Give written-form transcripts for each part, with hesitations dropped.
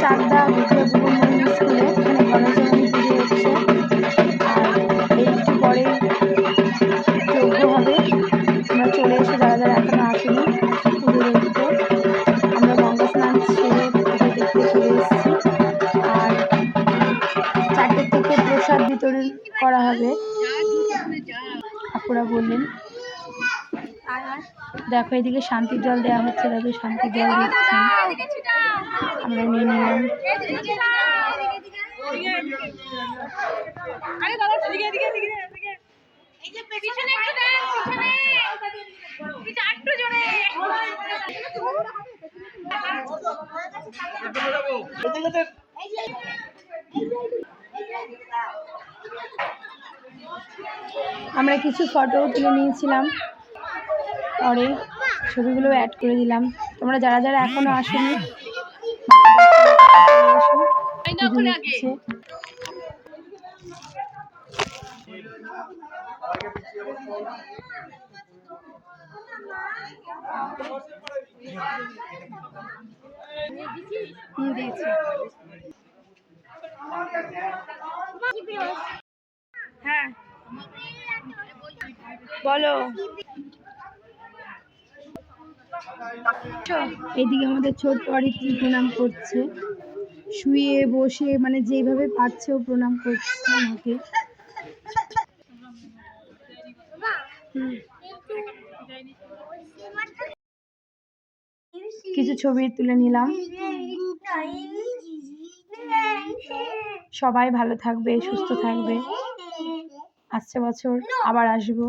চাকদা গোকুলমণি স্কুলে, এখানে গণেশজননী পুজো হচ্ছে। আর এই একটু পরেই যজ্ঞ হবে। আমরা চলে এসে যারা যারা এখনো আসেনি পুজো দেখতে, আমরা গঙ্গা স্নান সেরে পুজো দেখতে চলে এসেছি। আর 4টে থেকে প্রসাদ বিতরণ করা হবে ঠাকুরা বললেন। দেখো এদিকে শান্তির জল দেওয়া হচ্ছে, দাদু শান্তির জল দিচ্ছেন, আমরা নিয়ে নিলাম। আমরা কিছু ফটো তুলে নিয়েছিলাম, পরে ছবিগুলো অ্যাড করে দিলাম। তোমরা যারা যারা এখনো আসেনি হ্যাঁ বলো। এইদিকে আমাদের ছোট্ট অরিত্রী প্রণাম করছে, শুয়ে বসে মানে যেভাবে পারছে ও প্রণাম করছে আমাকে। কিছু ছবি তুলে নিলাম। সবাই ভালো থাকবে, সুস্থ থাকবে। আসছে বছর আবার আসবো,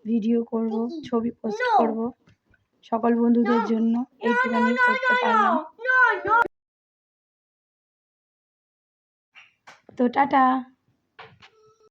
ভিডিও করব, ছবি পোস্ট করব সকল বন্ধুদের জন্য। এইটুখানি করতে পারলাম। তো টাটা।